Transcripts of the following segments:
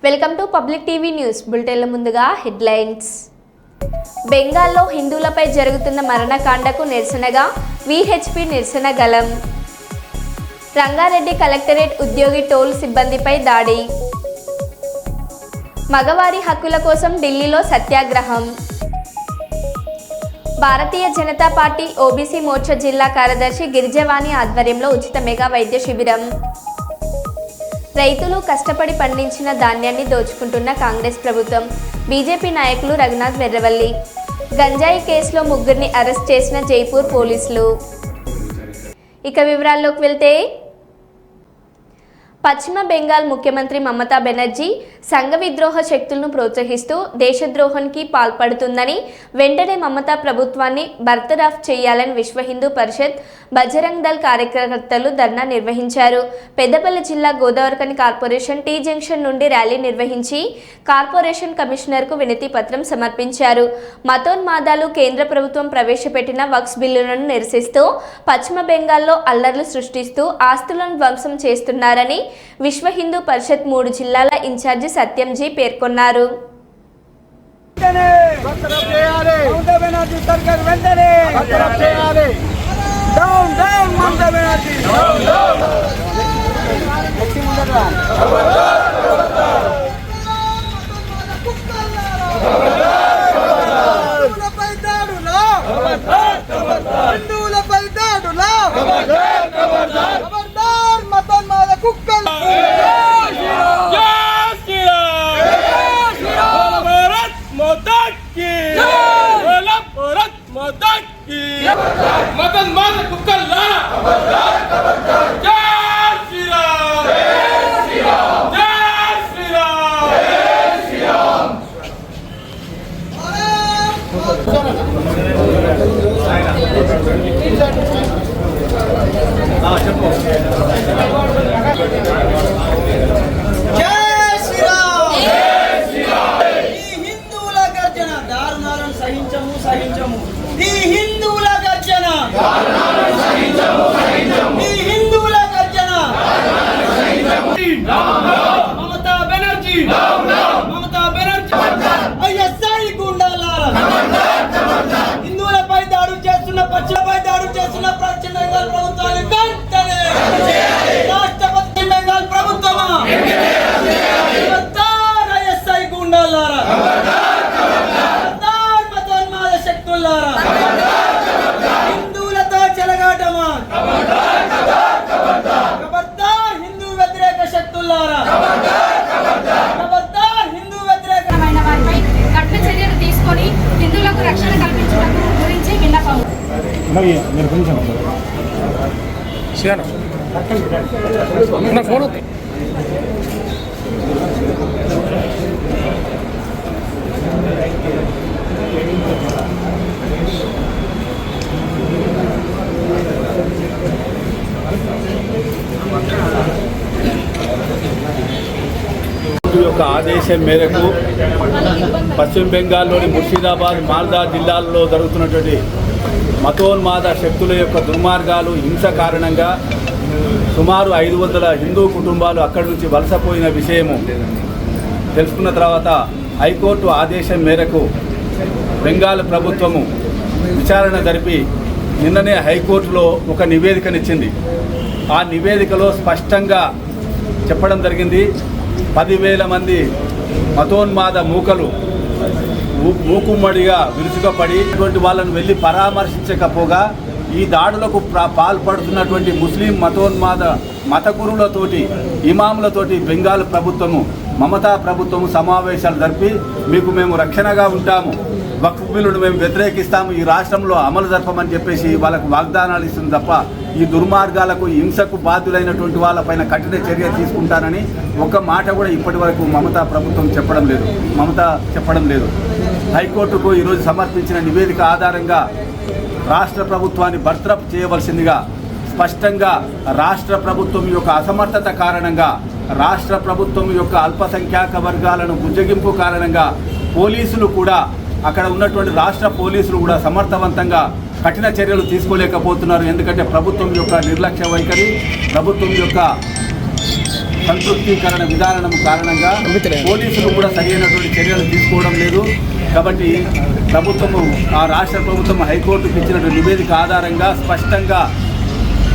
Welcome to public TV news బులెటిన్ల ముందుగా headlines. బెంగాల్లో హిందువులపై జరుగుతున్న మరణకాండకు నిరసనగా విహెచ్పి నిరసన గలం. రంగారెడ్డి కలెక్టరేట్ ఉద్యోగి టోల్ సిబ్బందిపై దాడి. మగవారి హక్కుల కోసం ఢిల్లీలో సత్యాగ్రహం. భారతీయ జనతా పార్టీ ఓబీసీ మోర్చా జిల్లా కార్యదర్శి గిరిజవాణి ఆధ్వర్యంలో ఉచిత మెగా వైద్య శిబిరం. రైతులు కష్టపడి పండించిన ధాన్యాన్ని దోచుకుంటున్న కాంగ్రెస్ ప్రభుత్వం. బీజేపీ నాయకులు రఘునాథ్ వెర్రవల్లి. గంజాయి కేసులో ముగ్గురిని అరెస్ట్ చేసిన జైపూర్ పోలీసులు. ఇక వివరాల్లోకి వెళ్తే, పశ్చిమ బెంగాల్ ముఖ్యమంత్రి మమతా బెనర్జీ సంఘ విద్రోహ శక్తులను ప్రోత్సహిస్తూ దేశద్రోహానికి పాల్పడుతుందని వెంటనే మమతా ప్రభుత్వాన్ని బర్తరఫ్ చేయాలని విశ్వ హిందూ పరిషత్, బజరంగ్ దళ్ కార్యకర్తలు ధర్నా నిర్వహించారు. పెద్దపల్లి జిల్లా గోదావరిఖని కార్పొరేషన్ టీ జంక్షన్ నుండి ర్యాలీ నిర్వహించి కార్పొరేషన్ కమిషనర్కు వినతి పత్రం సమర్పించారు. మతోన్మాదాలు కేంద్ర ప్రభుత్వం ప్రవేశపెట్టిన వక్ఫ్ బిల్లులను నిరసిస్తూ పశ్చిమ బెంగాల్లో అల్లర్లు సృష్టిస్తూ ఆస్తులను ధ్వంసం చేస్తున్నారని విశ్వ హిందూ పరిషత్ 3 జిల్లాల ఇన్ఛార్జి సత్యంజీ పేర్కొన్నారు. హిందువులపై దాడులు చేస్తున్న పశ్చిమపై దాడులు చేస్తున్న పశ్చిమ బెంగాల్ ప్రభుత్వాన్ని వెంటనే రాష్ట్రపతి బెంగాల్ ప్రభుత్వమా ఐఎస్ఐ గుండాలారా, మతోన్మాద శక్తులారా, హిందువులతో చెలగాటమా, హిందూ వ్యతిరేక శక్తులారా, హిందూ వ్యతిరేకమైన వారిపై కఠిన చర్యలు తీసుకొని హిందువులకు రక్షణ కల్పించడం గురించి విన్నపం. యొక్క ఆదేశం మేరకు పశ్చిమ బెంగాల్లోని ముర్షిదాబాద్, మాల్దా జిల్లాల్లో జరుగుతున్నటువంటి మతోన్మాద శక్తుల యొక్క దుర్మార్గాలు, హింస కారణంగా సుమారు 500 హిందూ కుటుంబాలు అక్కడి నుంచి వలసపోయిన విషయము తెలుసుకున్న తర్వాత హైకోర్టు ఆదేశం మేరకు బెంగాల్ ప్రభుత్వము విచారణ జరిపి నిన్ననే హైకోర్టులో ఒక నివేదికనిచ్చింది. ఆ నివేదికలో స్పష్టంగా చెప్పడం జరిగింది, 10,000 మంది మతోన్మాద మూకలు మూకుమ్మడిగా విరుచుకపడి ఇటువంటి వాళ్ళను వెళ్ళి పరామర్శించకపోగా ఈ దాడులకు పాల్పడుతున్నటువంటి ముస్లిం మతోన్మాద మత గురువులతోటి, ఇమాములతోటి బెంగాల్ ప్రభుత్వము, మమతా ప్రభుత్వము సమావేశాలు జరిపి మీకు మేము రక్షణగా ఉంటాము, వక్ఫ్ బిల్లును మేము వ్యతిరేకిస్తాము, ఈ రాష్ట్రంలో అమలు జరపమని చెప్పేసి వాళ్ళకు వాగ్దానాలు ఇస్తుంది తప్ప ఈ దుర్మార్గాలకు, హింసకు బాధ్యులైనటువంటి వాళ్ళపైన కఠిన చర్య తీసుకుంటానని ఒక్క మాట కూడా ఇప్పటి వరకు మమతా ప్రభుత్వం చెప్పడం లేదు. హైకోర్టుకు ఈరోజు సమర్పించిన నివేదిక ఆధారంగా రాష్ట్ర ప్రభుత్వాన్ని బర్తరఫ్ చేయవలసిందిగా స్పష్టంగా రాష్ట్ర ప్రభుత్వం యొక్క అసమర్థత కారణంగా, రాష్ట్ర ప్రభుత్వం యొక్క అల్పసంఖ్యాక వర్గాలను బుజ్జగింపు కారణంగా పోలీసులు కూడా, అక్కడ ఉన్నటువంటి రాష్ట్ర పోలీసులు కూడా సమర్థవంతంగా కఠిన చర్యలు తీసుకోలేకపోతున్నారు. ఎందుకంటే ప్రభుత్వం యొక్క నిర్లక్ష్య వైఖరి, ప్రభుత్వం యొక్క సంతృప్తీకరణ విధానం కారణంగా పోలీసులు కూడా సరైనటువంటి చర్యలు తీసుకోవడం లేదు. కాబట్టి ప్రభుత్వము ఆ రాష్ట్ర ప్రభుత్వం హైకోర్టుకు ఇచ్చినటువంటి నివేదిక ఆధారంగా స్పష్టంగా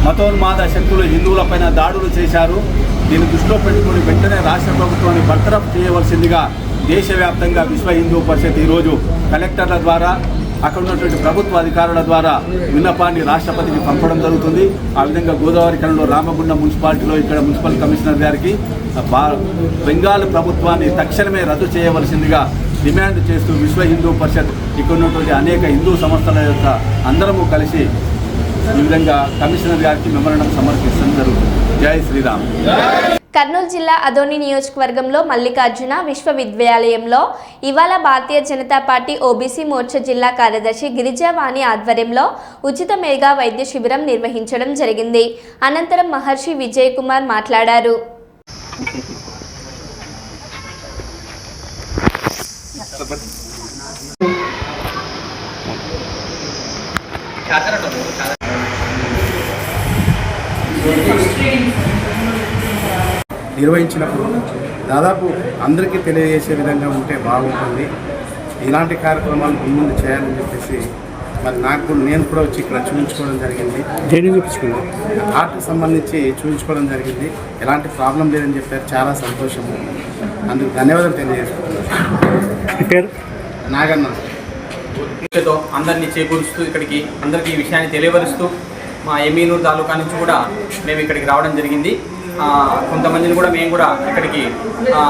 మతోన్మాద శక్తులు హిందువులపైన దాడులు చేశారు. దీన్ని దృష్టిలో పెట్టుకుని వెంటనే రాష్ట్ర ప్రభుత్వాన్ని బర్తరఫ్ చేయవలసిందిగా దేశవ్యాప్తంగా విశ్వ హిందూ పరిషత్ ఈరోజు కలెక్టర్ల ద్వారా అక్కడ ఉన్నటువంటి ప్రభుత్వ అధికారుల ద్వారా విన్నపాన్ని రాష్ట్రపతికి పంపడం జరుగుతుంది. ఆ విధంగా గోదావరి కనంలో రామగుండం మున్సిపాలిటీలో ఇక్కడ మున్సిపల్ కమిషనర్ గారికి బెంగాల్ ప్రభుత్వాన్ని తక్షణమే రద్దు చేయవలసిందిగా డిమాండ్ చేస్తూ విశ్వ హిందూ పరిషత్ ఇక్కడ ఉన్నటువంటి అనేక హిందూ సంస్థల యొక్క అందరము కలిసి ఈ విధంగా కమిషనర్ గారికి మెమోరాండం సమర్పించడం జరుగుతుంది. జై శ్రీరామ్. కర్నూలు జిల్లా అదోని నియోజకవర్గంలో మల్లికార్జున విశ్వవిద్యాలయంలో ఇవాళ భారతీయ జనతా పార్టీ ఓబీసీ మోర్చా జిల్లా కార్యదర్శి గిరిజావాణి ఆధ్వర్యంలో ఉచిత మెగా వైద్య శిబిరం నిర్వహించడం జరిగింది. అనంతరం మహర్షి విజయ్ కుమార్ మాట్లాడారు. నిర్వహించినప్పుడు దాదాపు అందరికీ తెలియజేసే విధంగా ఉంటే బాగుంటుంది. ఇలాంటి కార్యక్రమాలు ముందు చేయాలని చెప్పేసి మరి నేను కూడా వచ్చి ఇక్కడ చూపించుకోవడం జరిగింది. హార్ట్కి సంబంధించి చూపించుకోవడం జరిగింది. ఎలాంటి ప్రాబ్లం లేదని చెప్పారు. చాలా సంతోషము. అందుకు ధన్యవాదాలు తెలియజేసుకుంటున్నాను. నాగన్న అందరినీ చేకూరుస్తూ ఇక్కడికి అందరికీ ఈ విషయాన్ని తెలియపరుస్తూ మా ఎమీనూరు తాలూకా నుంచి కూడా మేము ఇక్కడికి రావడం జరిగింది. కొంతమందిని కూడా మేము కూడా ఇక్కడికి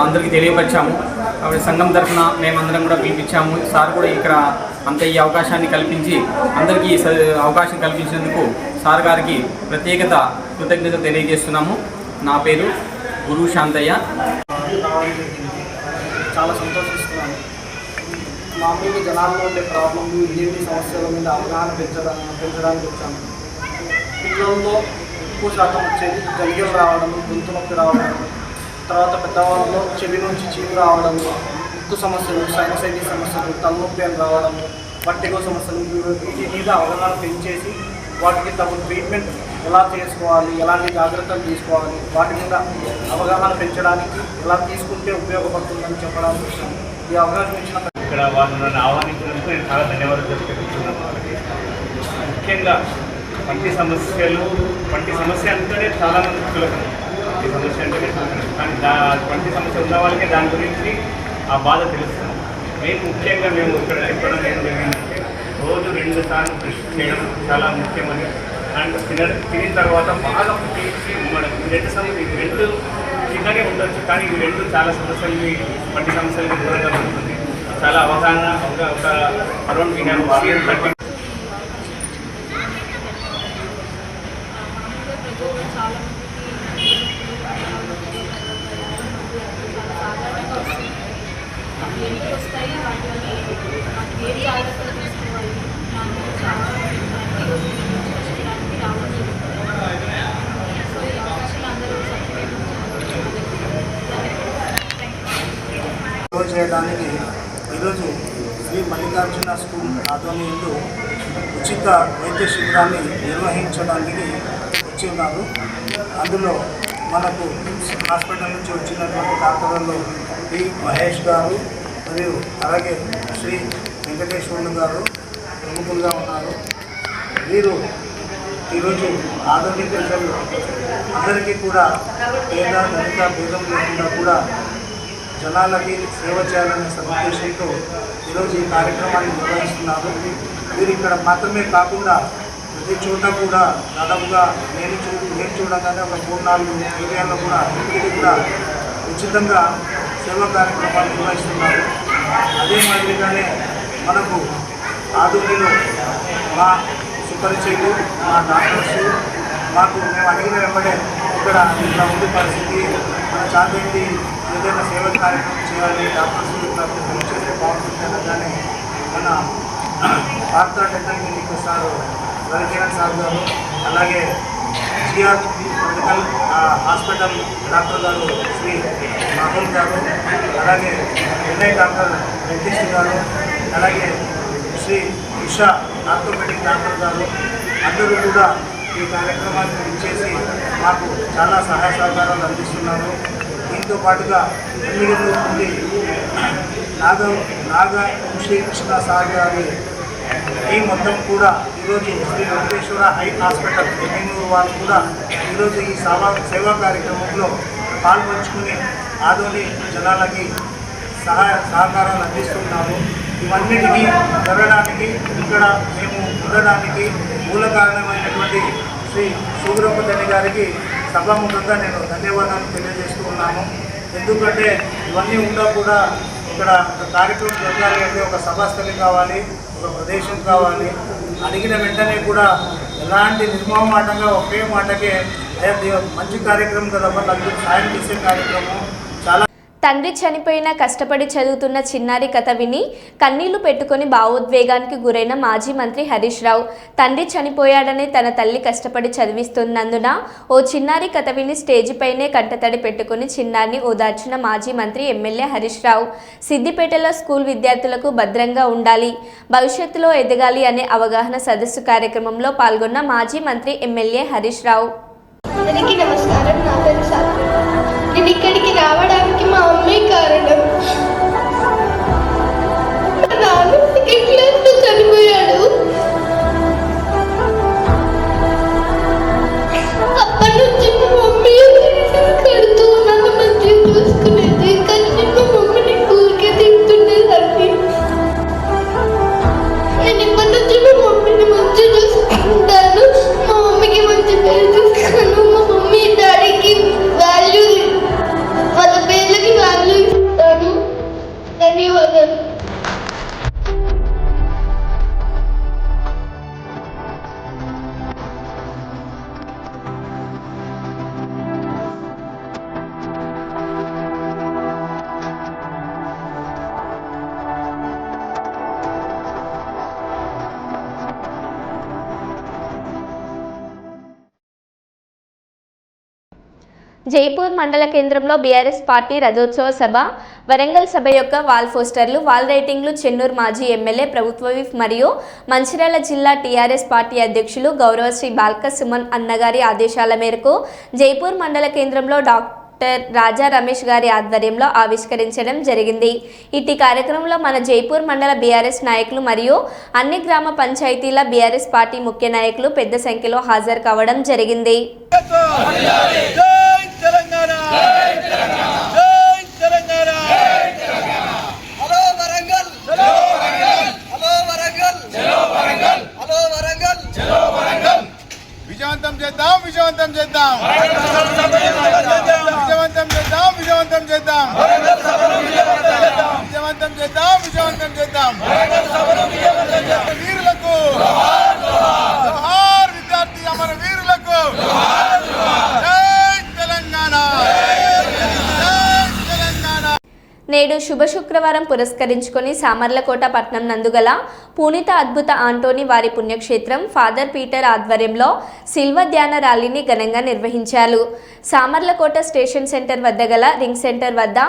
అందరికీ తెలియపరిచాము. కాబట్టి సంఘం తరఫున మేమందరం కూడా పిలిపించాము. సార్ కూడా ఇక్కడ అంత ఈ అవకాశాన్ని కల్పించి అందరికీ అవకాశం కల్పించినందుకు సార్ గారికి ప్రత్యేకత కృతజ్ఞత తెలియజేస్తున్నాము. నా పేరు గురు శాంతయ్య. చాలా సంతోషిస్తున్నాను. మామూలుగా జనాల్లో ఉండే ప్రాబ్లంలు ఇన్ని సమస్యల మీద అవగాహన పెంచడానికి వచ్చాను. పిల్లల్లో ఎక్కువ శాతం వచ్చేది జలిగలు రావడం, గొంతు నొప్పి రావడం, తర్వాత పెద్దవాళ్ళలో చెవి నుంచి చీము రావడం, ముక్కు సమస్యలు, సైనసైటిస్ సమస్యలు, తలనొప్పి అని రావడం, పట్టిగో సమస్యలు, వీటి మీద అవగాహన పెంచేసి వాటికి తగు ట్రీట్మెంట్ ఎలా చేసుకోవాలి, ఎలాంటి జాగ్రత్తలు తీసుకోవాలి, వాటి మీద అవగాహన పెంచడానికి ఎలా తీసుకుంటే ఉపయోగపడుతుందని చెప్పడానికి ఈ అవగాహన ఇచ్చిన ఇక్కడ వాళ్ళు నన్ను ఆహ్వానించినందుకు నేను చాలా ధన్యవాదాలు తెలుపుతున్నాను. వాళ్ళకి ముఖ్యంగా పంటి సమస్య అంటేనే చాలామంది చులకన. ఈ సమస్య అంటేనే చులకన. కానీ పంటి సమస్య ఉన్న వాళ్ళకే దాని గురించి ఆ బాధ తెలుస్తుంది. మేము ఇక్కడ చెప్పడం ఏం జరిగిందంటే రోజు 2 సార్లు బ్రష్ చేయడం చాలా ముఖ్యమని, అండ్ తినిన తర్వాత బాగా తీసి మనం 2 చిన్నగా ఉండొచ్చు, కానీ ఈ 2 చాలా సమస్యల్ని పంటి సమస్యలకి దూరంగా ఉంటుంది. చాలా అవగాహన ఒక అరౌండ్ వీ హ్యావ్ 30 వస్తాయి. వాటిని ఏ జాగ్రత్తలు తీసుకోవాలి చాలా రావాలి. సో ఈ అవకాశాలు అందరూ చేయడానికి ఈరోజు శ్రీ మల్లికార్జున స్కూల్ ఆధ్వర్యంలో ఉచిత వైద్య శిబిరాన్ని నిర్వహించడానికి వచ్చి ఉన్నారు. అందులో మనకు హాస్పిటల్ నుంచి వచ్చినటువంటి డాక్టర్లలో టి మహేష్ గారు మరియు అలాగే శ్రీ వెంకటేశ్వర్లు గారు ప్రముఖులుగా ఉన్నారు. వీరు ఈరోజు ఆరోగ్య ప్రజలు అందరికీ కూడా పేద ధనిక భేదం లేకుండా కూడా జనాలకి సేవ చేయాలనే సదుద్దేశంతో ఈరోజు ఈ కార్యక్రమాన్ని నిర్వహిస్తున్నారు. వీరు ఇక్కడ మాత్రమే కాకుండా ప్రతి చోట కూడా దాదాపుగా నేను చూడగానే ఒక 3-4 ఏరియాల్లో కూడా ఇంటికి కూడా ఉచితంగా సేవా కార్యక్రమాలు నిర్వహిస్తున్నారు. అదే మాదిరిగానే మనకు ఆధునిలో మా సుపరిచయులు, మా డాక్టర్స్ మేము అడిగిన వెంబడే ఇక్కడ ఇట్లా ఉంది పరిస్థితి, మన చాందేంటి ఏదైనా సేవ కార్యక్రమం చేయాలి, డాక్టర్స్ ఇట్లా చేస్తే బాగుంటుంది అనగానే మన భారత dental clinic sir Ravikiran sir గారు, అలాగే జిఆర్ మెడికల్ హాస్పిటల్ డాక్టర్ గారు శ్రీ మాహుల్ గారు, అలాగే ఎన్ఐ డాక్టర్ డెంటిస్ట్ గారు, అలాగే శ్రీ ఉషా ఆర్థోపెడిక్ డాక్టర్ గారు అందరూ కూడా ఈ కార్యక్రమాన్ని ఇచ్చేసి మాకు చాలా సహాయ సహకారాలు అందిస్తున్నారు. దీంతో పాటుగా ఎమ్మిగనూరు నుండి నాగ శ్రీకృష్ణ సార్ గారి ఈ మొత్తం కూడా ఈరోజు శ్రీ వెంకటేశ్వర హై హాస్పిటల్ ఎమ్మిగనూరు వాళ్ళు కూడా ఈరోజు ఈ సేవా కార్యక్రమంలో పాల్పంచుకుని ఆదోని జనాలకి సహకారాలు అందిస్తున్నాము. ఇవన్నిటికీ జరగడానికి ఇక్కడ మేము ఉండడానికి మూల కారణమైనటువంటి శ్రీ సూగురప్పదండి గారికి సభాముఖంగా నేను ధన్యవాదాలు తెలియజేస్తూ ఉన్నాను. ఎందుకంటే ఇవన్నీ ఉన్నా కూడా ఇక్కడ ఒక కార్యక్రమం జరగాలి అంటే ఒక సభాస్థలి కావాలి, ఒక ప్రదేశం కావాలి. అడిగిన వెంటనే కూడా ఎలాంటి నిర్మమాటంగా ఒకే మాటకే మంచి కార్యక్రమం కదా అందరూ సాయం చేసే కార్యక్రమం చాలా. తండ్రి చనిపోయినా కష్టపడి చదువుతున్న చిన్నారి కథ విని కన్నీళ్లు పెట్టుకుని భావోద్వేగానికి గురైన మాజీ మంత్రి హరీష్ రావు. తండ్రి చనిపోయాడని తన తల్లి కష్టపడి చదివిస్తున్నందున ఓ చిన్నారి కథ విని స్టేజిపైనే కంటతడి పెట్టుకుని చిన్నారిని ఓదార్చిన మాజీ మంత్రి ఎమ్మెల్యే హరీష్ రావు. సిద్దిపేటలో స్కూల్ విద్యార్థులకు భద్రంగా ఉండాలి, భవిష్యత్తులో ఎదగాలి అనే అవగాహన సదస్సు కార్యక్రమంలో పాల్గొన్న మాజీ మంత్రి ఎమ్మెల్యే హరీష్ రావు. అందరికీ నమస్కారం. నా పేరు సాత్విక. నేను ఇక్కడికి రావడానికి మా అమ్మే కారణం. మా నాన్న సెకండ్ క్లాస్లో చనిపోయాడు. అప్పటి నుంచి మా మమ్మీ కడుతూ నన్ను మంచిగా చూసుకునేది. కానీ మా మమ్మీని ఊరికే తింటుండేదాన్ని. నేను ఇప్పటి నుంచి మా మమ్మీని మంచిగా చూసుకుంటాను. మా మమ్మీకి మంచి పేరు చూస్తాను. మా మమ్మీ డాడీకి వాల్యూ, వాళ్ళ పేర్లకి వాల్యూ ఇస్తాను. ధన్యవాదాలు. జైపూర్ మండల కేంద్రంలో బీఆర్ఎస్ పార్టీ రథోత్సవ సభ, వరంగల్ సభ యొక్క వాల్ పోస్టర్లు, వాల్ రైటింగ్లు చెన్నూరు మాజీ ఎమ్మెల్యే, ప్రభుత్వ విప్ మరియు మంచిర్యాల జిల్లా టీఆర్ఎస్ పార్టీ అధ్యక్షులు గౌరవశ్రీ బాల్క సుమన్ అన్నగారి ఆదేశాల మేరకు జైపూర్ మండల కేంద్రంలో డాక్టర్ రాజా రమేష్ గారి ఆధ్వర్యంలో ఆవిష్కరించడం జరిగింది. ఇట్టి కార్యక్రమంలో మన జైపూర్ మండల బీఆర్ఎస్ నాయకులు మరియు అన్ని గ్రామ పంచాయతీల బీఆర్ఎస్ పార్టీ ముఖ్య నాయకులు పెద్ద సంఖ్యలో హాజరు కావడం జరిగింది. విజయవంతం చేద్దాం, విజయవంతం చేద్దాం, విజయవంతం చేద్దాం, విజయవంతం చేద్దాం, విజయవంతం చేద్దాం, విజయవంతం చేద్దాం. వీరులకు జోహార్, విద్యార్థి అమర వీరులకు జై తెలంగాణ, జై తెలంగాణ. నేడు శుభ శుక్రవారం పురస్కరించుకొని సామర్లకోట పట్నం నందుగల పూనిత అద్భుత ఆంటోని వారి పుణ్యక్షేత్రం ఫాదర్ పీటర్ ఆధ్వర్యంలో శిల్వ ధ్యాన ర్యాలీని ఘనంగా నిర్వహించారు. సామర్లకోట స్టేషన్ సెంటర్ వద్ద గల రింగ్ సెంటర్ వద్ద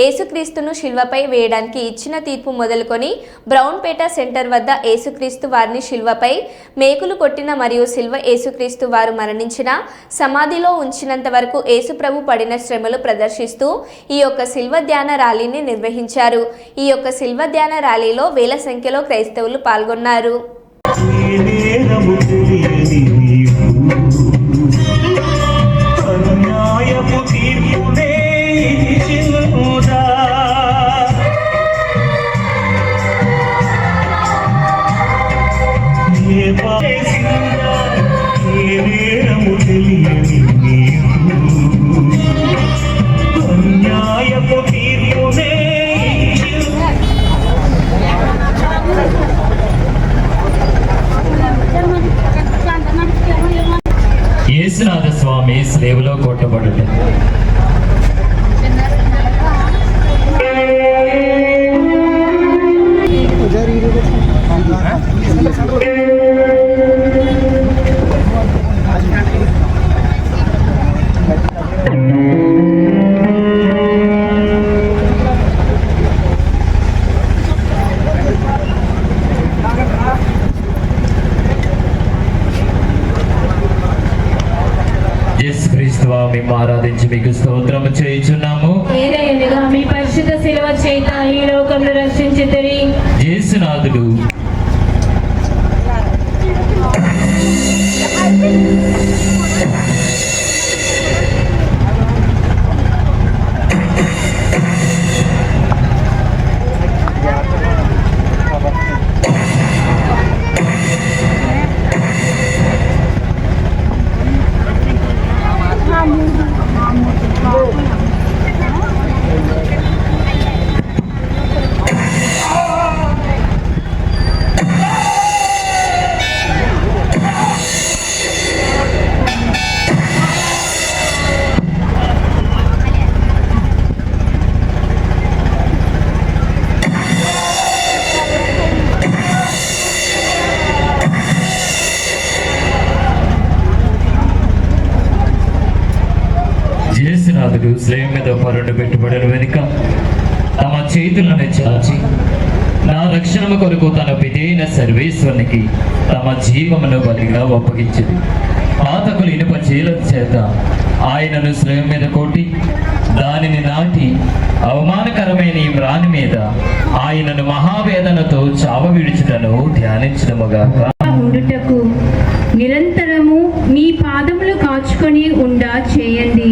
యేసుక్రీస్తును శిల్వపై వేయడానికి ఇచ్చిన తీర్పు మొదలుకొని బ్రౌన్పేట సెంటర్ వద్ద యేసుక్రీస్తు వారిని శిల్వపై మేకులు కొట్టిన మరియు శిల్వ యేసుక్రీస్తు వారు మరణించిన సమాధిలో ఉంచినంత వరకు యేసుప్రభు పడిన శ్రమలు ప్రదర్శిస్తూ ఈ యొక్క శిల్వ ధ్యాన ర్యాలీని నిర్వహించారు. ఈ యొక్క శిల్వ ధ్యాన ర్యాలీలో వేల సంఖ్యలో క్రైస్తవులు పాల్గొన్నారు. యేసునాథ స్వామి సేవలో కొట్టబడుట. యేసుక్రీస్తు మేము ఆరాధించి మీకు స్తోత్రము చేయుచున్నాము. ఏదైనగా మీ పరిశుద్ధ శిలువ చేత ఈ లోకంలో రక్షించితిరి. యేసునాథుడు యేసునాథుడు స్లేవ మీద పరుండు పెట్టుబడుల వెనుక తమ చేతులను చాచి నా రక్షణ కొరకు తన పిదైన సర్వేశ్వరునికి తమ జీవమును బలిగా ఒప్పగించింది. పాతకులు ఇనుప చీలల చేత ఆయనను స్లేవ మీద కొట్టి దానిని నాటి అవమానకరమైన ఈ మ్రాని మీద ఆయనను మహావేదనతో చావ విడుచుటను ధ్యానించడముగాక. ఉండుటకు నిరంతరము మీ పాదములు కాచుకొని ఉండా చేయండి.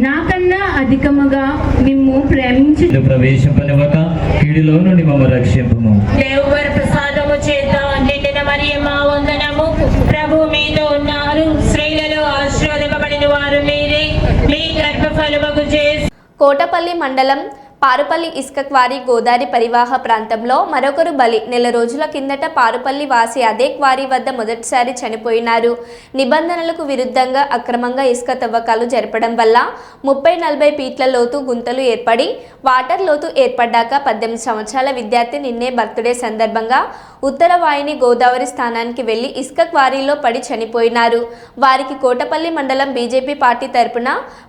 నాకన్నా అధికముగా మిమ్ము ప్రేమించి ప్రవేశింపనివ్వక కీడులో నుండి మమ్మ రక్షింపుము. దేవుని ప్రసాదము చేత నిండిన మరియమ్మ వందనము. ప్రభు మీతో ఉన్నారు, స్త్రీలలో ఆశీర్వదింపబడిన వారు మీరే, మీ గర్భఫలముగు చేసి. కోటపల్లి మండలం పారుపల్లి ఇసుక క్వారీ గోదావరి పరివాహ ప్రాంతంలో మరొకరు బలి. నెల రోజుల కిందట పారుపల్లి వాసి అదే క్వారీ వద్ద మొదటిసారి చనిపోయినారు. నిబంధనలకు విరుద్ధంగా అక్రమంగా ఇసుక తవ్వకాలు జరపడం వల్ల 30-40 ఫీట్ల లోతు గుంతలు ఏర్పడి వాటర్ లోతు ఏర్పడ్డాక 18 సంవత్సరాల విద్యార్థి నిన్నే బర్త్డే సందర్భంగా ఉత్తర వాహిని గోదావరి స్థానానికి వెళ్లి ఇసుక క్వారీలో పడి చనిపోయినారు. వారికి కోటపల్లి మండలం బీజేపీ పార్టీ తరపున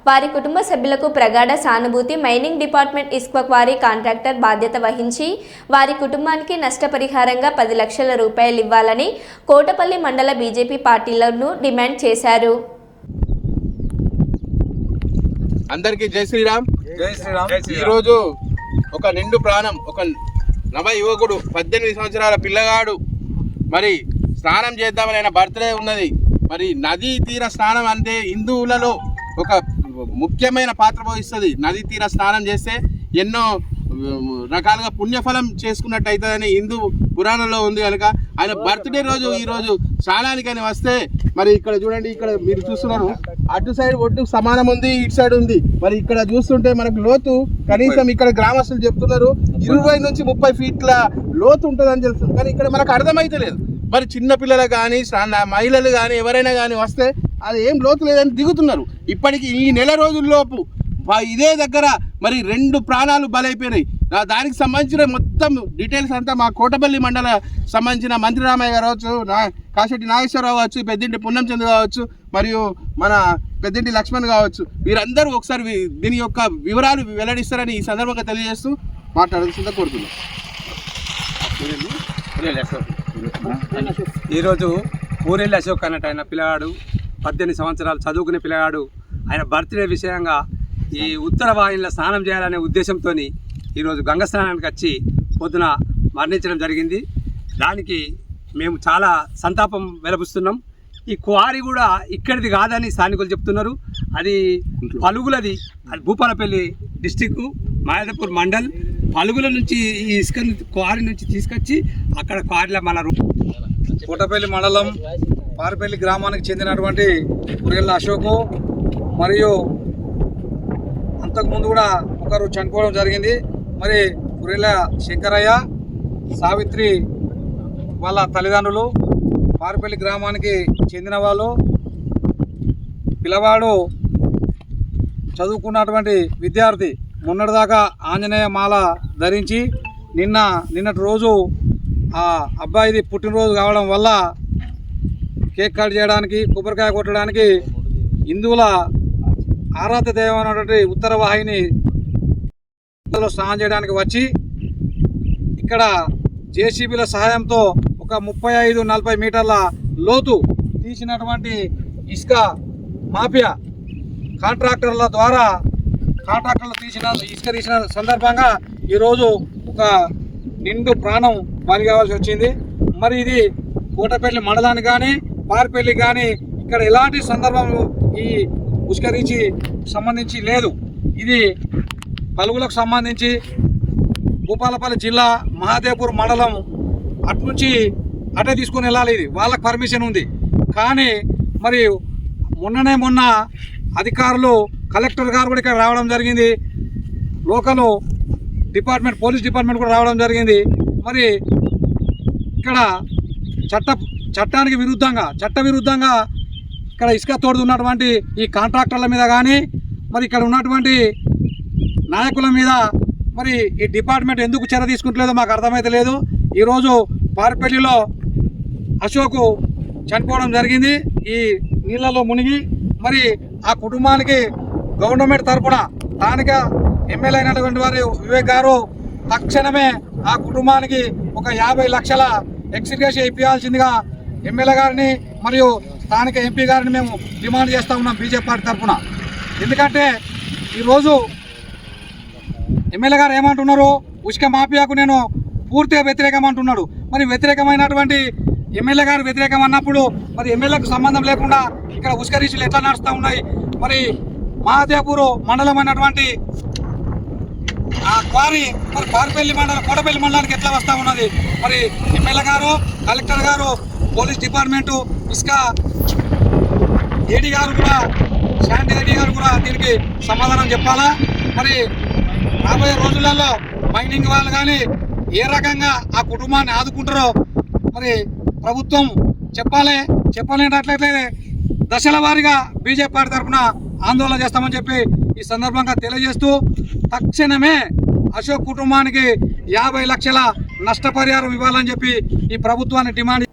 వారి కుటుంబ సభ్యులకు ప్రగాఢ సానుభూతి. మైనింగ్ డిపార్ట్మెంట్ ఇసుక క్వారీ కాంట్రాక్టర్ బాధ్యత వహించి వారి కుటుంబానికి నష్టపరిహారంగా 10 లక్షల రూపాయలు ఇవ్వాలని కోటపల్లి మండల బీజేపీ పార్టీలను డిమాండ్ చేశారు. అందరికీ జై శ్రీరామ్. ఈరోజు ఒక నిండు ప్రాణం, ఒక నవ యువకుడు 18 సంవత్సరాల పిల్లగాడు మరి స్నానం చేద్దామని ఆయన బర్త్డే ఉన్నది. మరి నదీ తీర స్నానం అంటే హిందువులలో ఒక ముఖ్యమైన పాత్ర వహిస్తుంది. నదీ తీర స్నానం చేస్తే ఎన్నో రకాలుగా పుణ్యఫలం చేసుకున్నట్టు అవుతుందని హిందూ పురాణంలో ఉంది కనుక ఆయన బర్త్డే రోజు ఈరోజు స్నానానికని వస్తే మరి ఇక్కడ చూడండి, ఇక్కడ మీరు చూస్తున్నారు అటు సైడ్ ఒడ్డు సమానం ఉంది, ఇటు సైడ్ ఉంది. మరి ఇక్కడ చూస్తుంటే మనకు లోతు కనీసం ఇక్కడ గ్రామస్తులు చెప్తున్నారు 20 నుంచి 30 ఫీట్ల లోతు ఉంటుందని తెలుస్తుంది. కానీ ఇక్కడ మనకు అర్థమైతలేదు. మరి చిన్నపిల్లలు కానీ మహిళలు కానీ ఎవరైనా కానీ వస్తే అది ఏం లోతు లేదని దిగుతున్నారు. ఇప్పటికి ఈ నెల రోజుల్లోపు ఇదే దగ్గర మరి 2 ప్రాణాలు బలైపోయినాయి. దానికి సంబంధించిన మొత్తం డీటెయిల్స్ అంతా మా కోటపల్లి మండల సంబంధించిన మంత్రి రామయ్య గారు కావచ్చు, కాశెట్టి నాగేశ్వరరావు కావచ్చు, పెద్దింటి పున్నంచంద్ర కావచ్చు, మరియు మన పెద్దింటి లక్ష్మణ్ కావచ్చు, వీరందరూ ఒకసారి దీని యొక్క వివరాలు వెల్లడిస్తారని ఈ సందర్భంగా తెలియజేస్తూ మాట్లాడాల్సిందిగా కోరుతున్నాం. ఈరోజు ఊరెల్లి అశోక్ అన్నట్టు ఆయన పిల్లగాడు 18 సంవత్సరాలు చదువుకునే పిల్లగాడు. ఆయన బర్త్డే విషయంగా ఈ ఉత్తర వాహినిలో స్నానం చేయాలనే ఉద్దేశంతో ఈరోజు గంగ స్నానానికి వచ్చి పొద్దున మరణించడం జరిగింది. దానికి మేము చాలా సంతాపం వెలబుస్తున్నాం. ఈ క్వారీ కూడా ఇక్కడిది కాదని స్థానికులు చెప్తున్నారు. అది పలుగులది, అది భూపాలపల్లి డిస్టిక్ మాయాదపూర్ మండల్. పలుగుల నుంచి ఈ ఇసుక క్వారీ నుంచి తీసుకొచ్చి అక్కడ క్వారీలో మన కోటపల్లి మండలం పారుపల్లి గ్రామానికి చెందినటువంటి ఊరెళ్ళ అశోకు మరియు అంతకుముందు కూడా ఒకరు చనిపోవడం జరిగింది. మరి ఊరెళ్ళ శంకరయ్య, సావిత్రి వాళ్ళ తల్లిదండ్రులు పారుపల్లి గ్రామానికి చెందిన వాళ్ళు. పిల్లవాడు చదువుకున్నటువంటి విద్యార్థి. మొన్నటిదాకా ఆంజనేయ మాల ధరించి నిన్నటి రోజు ఆ అబ్బాయిది పుట్టినరోజు కావడం వల్ల కేక్ కట్ చేయడానికి, కొబ్బరికాయ కొట్టడానికి హిందువుల ఆరాధ్య దైవమైనటువంటి ఉత్తర వాహిని స్నానం చేయడానికి వచ్చి ఇక్కడ జేసీబీల సహాయంతో ఒక 35-40 మీటర్ల లోతు తీసినటువంటి ఇసుక మాఫియా కాంట్రాక్టర్ల ద్వారా ఇసుక తీసిన సందర్భంగా ఈరోజు ఒక నిండు ప్రాణం బలి కావాల్సి వచ్చింది. మరి ఇది కోటపల్లి మండలానికి కానీ పార్పల్లి కానీ ఇక్కడ ఎలాంటి సందర్భంలో ఈ ఇసుక రీచి సంబంధించి లేదు. ఇది పలుగులకు సంబంధించి భూపాలపల్లి జిల్లా మహాదేవ్పూర్ మండలం అట్నుంచి అటే తీసుకుని వెళ్ళాలి. ఇది వాళ్ళకి పర్మిషన్ ఉంది. కానీ మరి మొన్న అధికారులు కలెక్టర్ గారు కూడా ఇక్కడ రావడం జరిగింది. లోకల్ డిపార్ట్మెంట్ పోలీస్ డిపార్ట్మెంట్ కూడా రావడం జరిగింది. మరి ఇక్కడ చట్టానికి విరుద్ధంగా చట్టవిరుద్ధంగా ఇక్కడ ఇసుక తోడుతున్నటువంటి ఈ కాంట్రాక్టర్ల మీద కానీ మరి ఇక్కడ ఉన్నటువంటి నాయకుల మీద మరి ఈ డిపార్ట్మెంట్ ఎందుకు చర్య తీసుకుంటలేదో మాకు అర్థమైతే లేదు. ఈరోజు పార్పల్లిలో అశోక్ చనిపోవడం జరిగింది ఈ నీళ్ళలో మునిగి. మరి ఆ కుటుంబానికి గవర్నమెంట్ తరఫున స్థానిక ఎమ్మెల్యే అయినటువంటి వారు వివేక్ గారు తక్షణమే ఆ కుటుంబానికి ఒక 50 లక్షల ఎక్స్గ్రేషియా ఇప్పించాల్సిందిగా ఎమ్మెల్యే గారిని మరియు స్థానిక ఎంపీ గారిని మేము డిమాండ్ చేస్తూ ఉన్నాం బీజేపీ పార్టీ తరఫున. ఎందుకంటే ఈరోజు ఎమ్మెల్యే గారు ఏమంటున్నారు, ఉసుక మాఫియాకు నేను పూర్తిగా వ్యతిరేకం అంటున్నాడు. మరి వ్యతిరేకమైనటువంటి ఎమ్మెల్యే గారు వ్యతిరేకం అన్నప్పుడు మరి ఎమ్మెల్యేకు సంబంధం లేకుండా ఇక్కడ ఉసుక రీచులు ఎట్లా నడుస్తూ ఉన్నాయి? మరి మహాదేవ్పూర్ మండలం అయినటువంటి ఆ క్వారీ మరి పార్పల్లి మండలం కోటపల్లి మండలానికి ఎట్లా వస్తూ ఉన్నది? మరి ఎమ్మెల్యే గారు, కలెక్టర్ గారు, పోలీస్ డిపార్ట్మెంటు, ఇసుక ఏడీ గారు కూడా, శాంతి ఏడీ గారు కూడా దీనికి సమాధానం చెప్పాలా? మరి రాబోయే రోజులలో మైనింగ్ వాళ్ళు కానీ ఏ రకంగా ఆ కుటుంబాన్ని ఆదుకుంటారో మరి ప్రభుత్వం చెప్పలేనట్లయితే దశల వారీగా బీజేపీ పార్టీ తరఫున ఆందోళన చేస్తామని చెప్పి ఈ సందర్భంగా తెలియజేస్తూ తక్షణమే అశోక్ కుటుంబానికి 50 లక్షల నష్టపరిహారం ఇవ్వాలని చెప్పి ఈ ప్రభుత్వాన్ని డిమాండ్.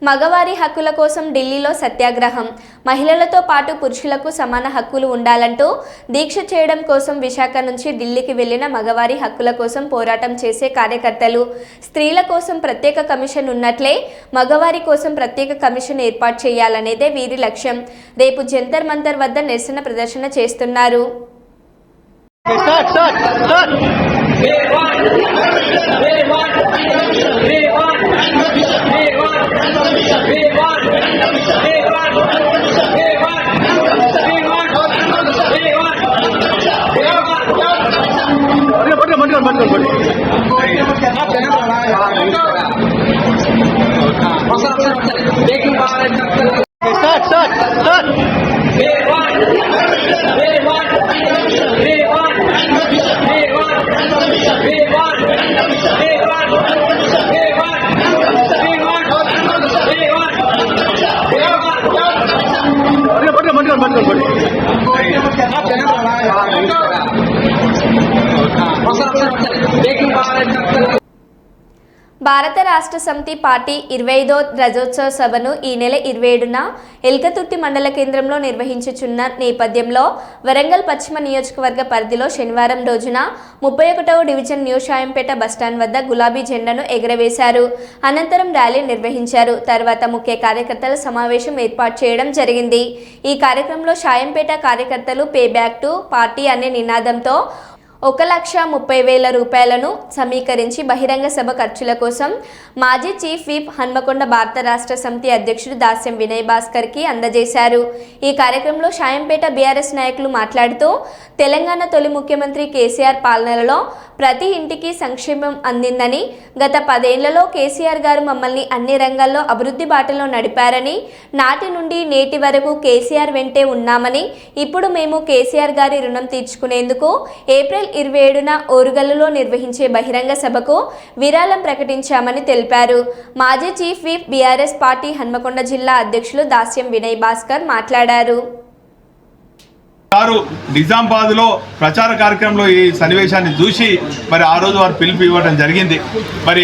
మగవారి హక్కుల కోసం ఢిల్లీలో సత్యాగ్రహం. మహిళలతో పాటు పురుషులకు సమాన హక్కులు ఉండాలంటూ దీక్ష చేయడం కోసం విశాఖ నుంచి ఢిల్లీకి వెళ్లిన మగవారి హక్కుల కోసం పోరాటం చేసే కార్యకర్తలు. స్త్రీల కోసం ప్రత్యేక కమిషన్ ఉన్నట్లే మగవారి కోసం ప్రత్యేక కమిషన్ ఏర్పాటు చేయాలనేదే వీరి లక్ష్యం. రేపు జంతర్ మంతర్ వద్ద నిరసన ప్రదర్శన చేస్తున్నారు. భారత రాష్ట్ర సమితి పార్టీ 25వ రజోత్సవ సభను ఈ నెల 27న ఎల్కతుర్తి మండల కేంద్రంలో నిర్వహించుచున్న నేపథ్యంలో వరంగల్ పశ్చిమ నియోజకవర్గ పరిధిలో శనివారం రోజున 31వ డివిజన్ న్యూ షాయంపేట బస్టాండ్ వద్ద గులాబీ జెండాను ఎగరవేశారు. అనంతరం ర్యాలీ నిర్వహించారు. తర్వాత ముఖ్య కార్యకర్తల సమావేశం ఏర్పాటు చేయడం జరిగింది. ఈ కార్యక్రమంలో షాయంపేట కార్యకర్తలు పే బ్యాక్ టు పార్టీ అనే నినాదంతో 1,30,000 రూపాయలను సమీకరించి బహిరంగ సభ ఖర్చుల కోసం మాజీ చీఫ్ విప్ హన్మకొండ భారత రాష్ట్ర సమితి అధ్యక్షుడు దాస్యం వినయ్ భాస్కర్కి అందజేశారు. ఈ కార్యక్రమంలో షాయంపేట బీఆర్ఎస్ నాయకులు మాట్లాడుతూ తెలంగాణ తొలి ముఖ్యమంత్రి కేసీఆర్ పాలనలో ప్రతి ఇంటికి సంక్షేమం అందిందని, గత 10 ఏళ్లలో కేసీఆర్ గారు మమ్మల్ని అన్ని రంగాల్లో అభివృద్ధి బాటలో నడిపారని, నాటి నుండి నేటి వరకు కేసీఆర్ వెంటే ఉన్నామని, ఇప్పుడు మేము కేసీఆర్ గారి రుణం తీర్చుకునేందుకు ఏప్రిల్ 27న ఓరుగల్లులో నిర్వహించే బహిరంగ సభకు విరాళం ప్రకటించామని తెలిపారు. మాజీ chief whip BRS party Hanamkonda జిల్లా అధ్యక్షులు దాస్యం వినయ్ భాస్కర్ మాట్లాడారు. నిజామాబాద్ లో ప్రచార కార్యక్రమంలో ఈ సన్నివేశాన్ని చూసి మరి ఆ రోజు వారు పిలుపు ఇవ్వడం జరిగింది. మరి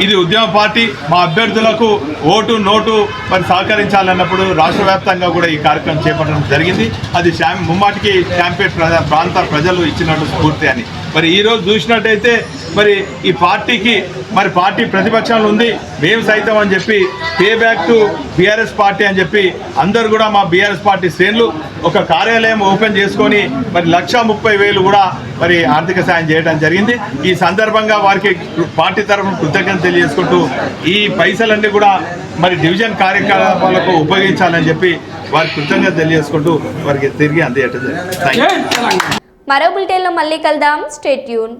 ఇది ఉద్యమ పార్టీ, మా అభ్యర్థులకు ఓటు నోటు మరి సహకరించాలన్నప్పుడు రాష్ట్ర వ్యాప్తంగా కూడా ఈ కార్యక్రమం చేపట్టడం జరిగింది. అది ముమ్మాటికి షాంపేట్ ప్రాంత ప్రజలు ఇచ్చినట్టు స్ఫూర్తి అని మరి ఈరోజు చూసినట్టయితే మరి ఈ పార్టీకి మరి పార్టీ ప్రతిపక్షంలో ఉంది, మేము సైతం అని చెప్పి pay back to BRS party అని చెప్పి అందరు కూడా మా బీఆర్ఎస్ పార్టీ శ్రేణులు ఒక కార్యాలయం ఓపెన్ చేసుకొని మరి 1,30,000 కూడా మరి ఆర్థిక సాయం చేయడం జరిగింది. ఈ సందర్భంగా వారికి పార్టీ తరఫున కృతజ్ఞత తెలియజేసుకుంటూ ఈ పైసలన్నీ కూడా మరి డివిజన్ కార్యకలాపాలకు ఉపయోగించాలని చెప్పి వారికి కృతజ్ఞత తెలియజేసుకుంటూ వారికి తిరిగి అందజేయటం జరిగింది. మరో బులెటిన్లో మళ్ళీ కలుద్దాం. Stay tune.